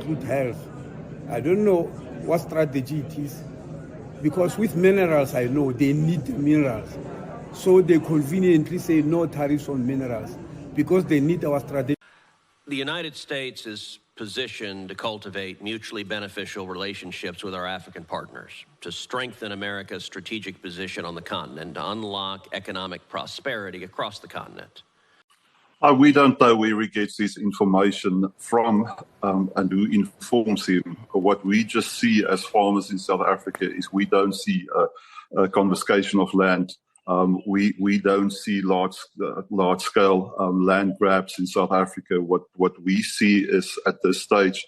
include health. I don't know what strategy it is, because with minerals, I know they need the minerals. So they conveniently say no tariffs on minerals because they need our strategy. The United States is positioned to cultivate mutually beneficial relationships with our African partners, to strengthen America's strategic position on the continent, to unlock economic prosperity across the continent. We don't know where he gets this information from and who informs him. What we just see as farmers in South Africa is we don't see a confiscation of land. We don't see large-scale land grabs in South Africa. What we see is at this stage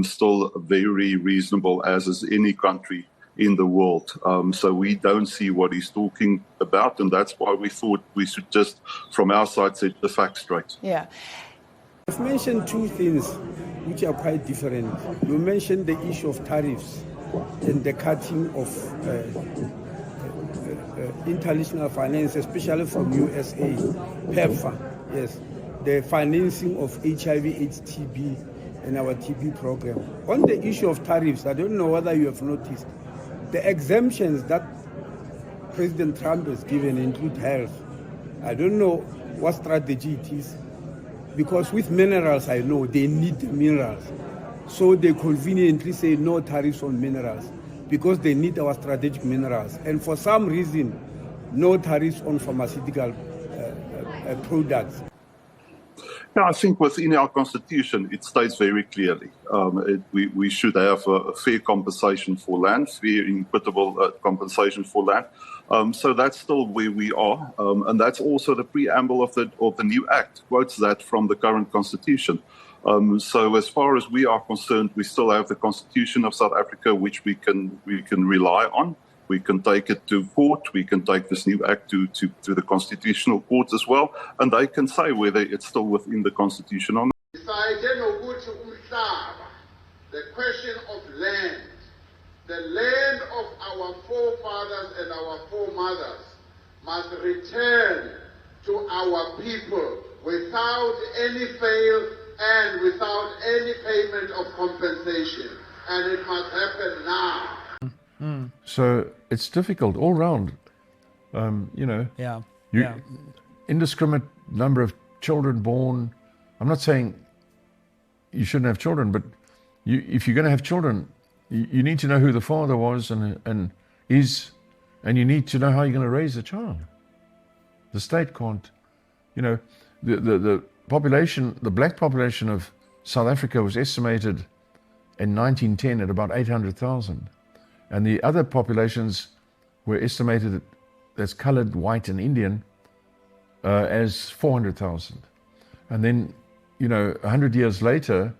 still very reasonable, as is any country in the world. So we don't see what he's talking about, and that's why we thought we should just, from our side, set the facts straight. Yeah. I've mentioned two things which are quite different. You mentioned the issue of tariffs and the cutting of international finance, especially from USA, PEPFAR, yes, the financing of HIV/AIDS, TB, and our TB program. On the issue of tariffs, I don't know whether you have noticed, the exemptions that President Trump has given include health. I don't know what strategy it is, because with minerals, I know they need the minerals. So they conveniently say no tariffs on minerals because they need our strategic minerals. And for some reason, no tariffs on pharmaceutical products. Yeah, I think within our constitution, it states very clearly we should have a fair compensation for land, fair and equitable compensation for land. So that's still where we are, and that's also the preamble of the new act, quotes that from the current constitution. So as far as we are concerned, we still have the Constitution of South Africa, which we can rely on. We can take it to court. We can take this new act to the Constitutional Court as well, and they can say whether it's still within the Constitution or not. The question of land, the land of our forefathers and our foremothers must return to our people without any fail and without any payment of compensation, and it must happen now. So it's difficult all round, indiscriminate number of children born. I'm not saying you shouldn't have children, but if you're going to have children, you need to know who the father was and is, and you need to know how you're going to raise a child. The state can't, the population, the black population of South Africa was estimated in 1910 at about 800,000. And the other populations were estimated, that's colored, white, and Indian, as 400,000. And then, 100 years later,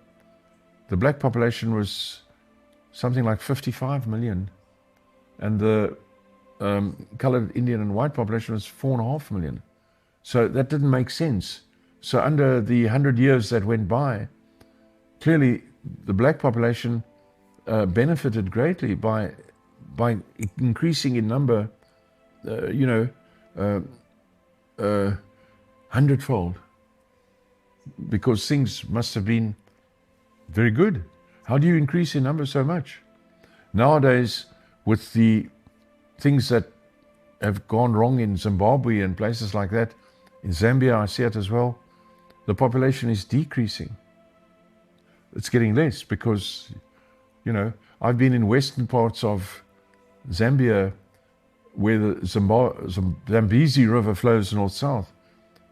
the black population was something like 55 million. And the colored, Indian, and white population was 4.5 million. So that didn't make sense. So under the 100 years that went by, clearly the black population benefited greatly by increasing in number, hundredfold, because things must have been very good. How do you increase in number so much? Nowadays, with the things that have gone wrong in Zimbabwe and places like that, in Zambia I see it as well, the population is decreasing. It's getting less because, I've been in western parts of Zambia where the Zambezi River flows north-south,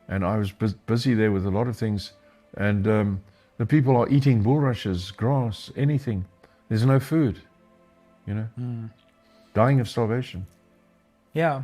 and I was busy there with a lot of things, and the people are eating bulrushes, grass, anything. There's no food, dying of starvation. Yeah.